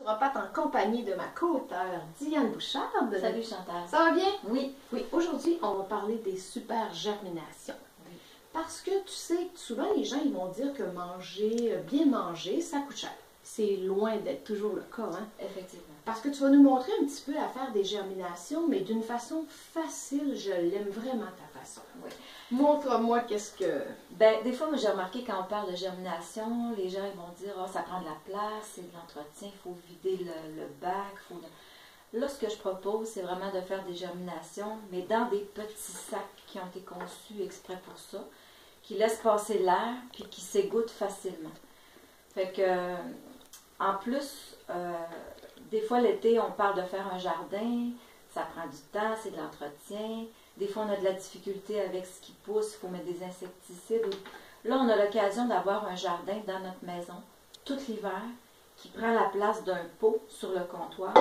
naturopathe en compagnie de ma co-auteure Diane Bouchard. Salut Chantal. Ça va bien? Oui. Oui, aujourd'hui, on va parler des super germinations. Oui. Parce que tu sais, souvent les gens ils vont dire que bien manger, ça coûte cher. C'est loin d'être toujours le cas, hein? Effectivement. Parce que tu vas nous montrer un petit peu à faire des germinations, mais d'une façon facile. Je l'aime vraiment ta façon. Oui. Montre-moi qu'est-ce que... Ben, des fois, moi, j'ai remarqué quand on parle de germination, les gens ils vont dire « Ah, ça prend de la place, c'est de l'entretien, il faut vider le bac. Là, ce que je propose, c'est vraiment de faire des germinations, mais dans des petits sacs qui ont été conçus exprès pour ça, qui laissent passer l'air, puis qui s'égouttent facilement. Fait que, en plus, des fois, l'été, on parle de faire un jardin, ça prend du temps, c'est de l'entretien. Des fois, on a de la difficulté avec ce qui pousse, il faut mettre des insecticides. Là, on a l'occasion d'avoir un jardin dans notre maison, tout l'hiver, qui prend la place d'un pot sur le comptoir,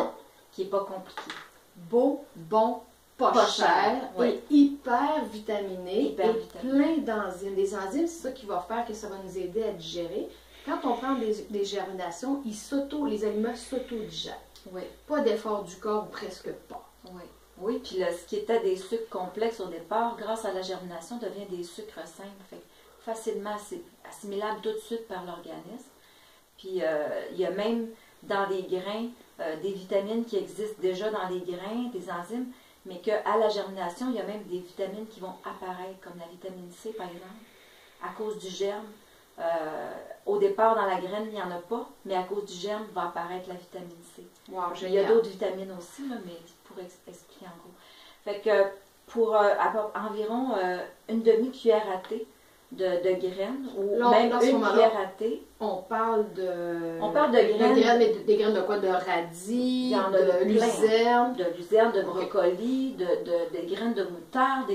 qui n'est pas compliqué. Beau, bon, pas cher, oui. et hyper vitaminé, Hyper et vitaminé. plein d'enzymes. Les enzymes, c'est ça qui va faire que ça va nous aider à digérer. Quand on prend des germinations, les aliments s'auto-digèrent. Oui. Pas d'effort du corps, ou presque pas. Oui. Oui, puis là, ce qui était des sucres complexes au départ, grâce à la germination, devient des sucres simples. Fait que facilement assimilable tout de suite par l'organisme. Puis il y a même dans les grains des vitamines qui existent déjà dans les grains, des enzymes, mais qu'à la germination, il y a même des vitamines qui vont apparaître, comme la vitamine C par exemple, à cause du germe. Au départ, dans la graine, il n'y en a pas, mais à cause du germe, va apparaître la vitamine C. Wow, il y a d'autres vitamines aussi, là, mais pour expliquer en gros. Fait que pour environ une demi-cuillère à thé de graines, ou là, même dans ce une moment-là, cuillère à thé. On parle de... On parle de graines. Mais des graines de quoi? De radis, Il y en a de luzerne. De luzerne, de brocoli, des graines de moutarde.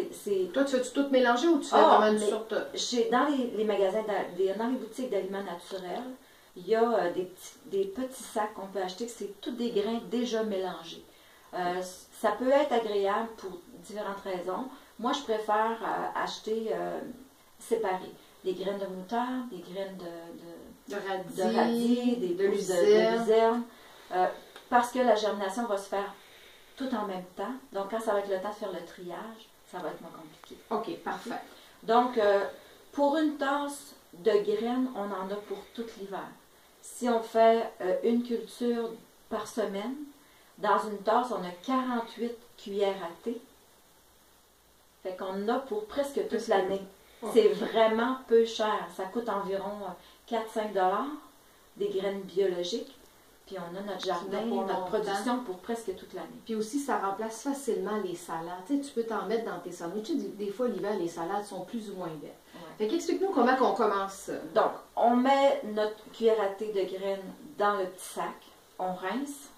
Toi, tu fais-tu tout mélanger ou tu fais vraiment une sorte... Dans les magasins, dans les boutiques d'aliments naturels, il y a des petits sacs qu'on peut acheter, que c'est tous des grains déjà mélangés. Ça peut être agréable pour différentes raisons. Moi, je préfère acheter séparés. Des graines de moutarde, des graines de radis, de luzerne. Parce que la germination va se faire tout en même temps. Donc, quand ça va être le temps de faire le triage, ça va être moins compliqué. OK, parfait. Donc, pour une tasse de graines, on en a pour tout l'hiver. Si on fait une culture par semaine, dans une tasse, on a 48 cuillères à thé. Fait qu'on a pour presque toute l'année. C'est vraiment peu cher. Ça coûte environ 4-5 $, des graines biologiques. Puis on a notre jardin, notre production pour presque toute l'année. Puis aussi, ça remplace facilement les salades. Tu sais, tu peux t'en mettre dans tes sandwichs. Des fois, l'hiver, les salades sont plus ou moins belles. Ouais. Fait qu'explique-nous comment on commence. Donc, on met notre cuillère à thé de graines dans le petit sac. On rince.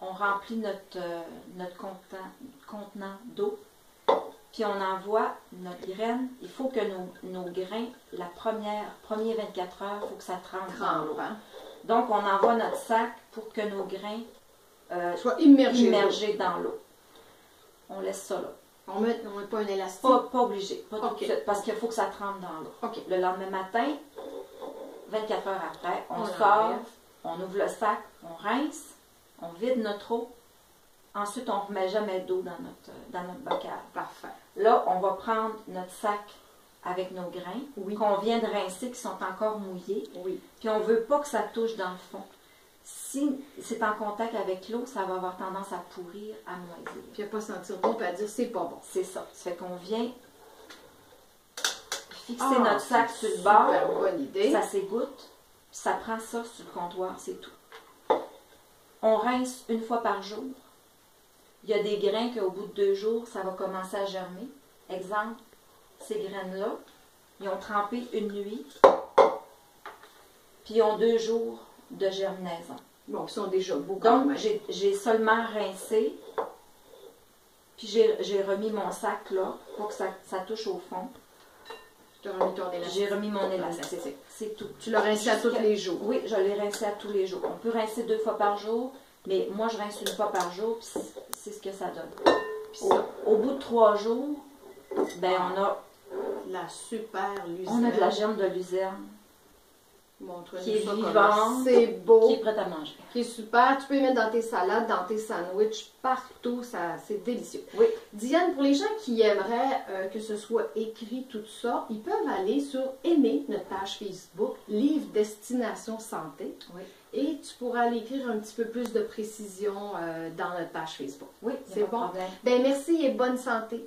On remplit notre contenant d'eau. Puis on envoie notre graine. Il faut que nos grains, première 24 heures, il faut que ça trempe dans l'eau. Hein? Donc on envoie notre sac pour que nos grains soient immergés dans l'eau. On laisse ça là. On met pas un élastique? Pas obligé. Pas tout de suite, parce qu'il faut que ça trempe dans l'eau. Okay. Le lendemain matin, 24 heures après, on sort, on ouvre le sac, on rince, on vide notre eau. Ensuite, on ne remet jamais d'eau dans notre bocal. Parfait. Là, on va prendre notre sac avec nos grains qu'on vient de rincer, qui sont encore mouillés. Oui. Puis on ne veut pas que ça touche dans le fond. Si c'est en contact avec l'eau, ça va avoir tendance à pourrir, à moisir. Puis à ne pas sentir bon, puis à dire c'est pas bon. C'est ça. Ça fait qu'on vient fixer notre sac sur le bord. Super bonne idée. Ça s'égoutte. Ça prend ça sur le comptoir, c'est tout. On rince une fois par jour. Il y a des grains qu'au bout de 2 jours, ça va commencer à germer. Exemple, ces graines-là, ils ont trempé une nuit, puis ils ont 2 jours de germinaison. Bon, ils sont déjà beaux. Donc, j'ai seulement rincé, puis j'ai remis mon sac là, pour que ça touche au fond. Tu as remis ton élastique. J'ai remis mon élastique. C'est tout. Tu l'as rincé à tous les jours? Oui, je l'ai rincé à tous les jours. On peut rincer 2 fois par jour, mais moi, je rince 1 fois par jour, puis c'est ce que ça donne. Au bout de 3 jours, ben on a la super luzerne. On a de la germe de luzerne. Montre-nous qui est ça vivant, comment c'est beau, qui est prête à manger. qui est super. Tu peux les mettre dans tes salades, dans tes sandwichs, partout, c'est délicieux. Oui. Diane, pour les gens qui aimeraient que ce soit écrit tout ça, ils peuvent aller sur aimer notre page Facebook, Livre Destination Santé. Oui. Et tu pourras aller écrire un petit peu plus de précision dans notre page Facebook. Oui, c'est bon. Problème. Ben merci et bonne santé.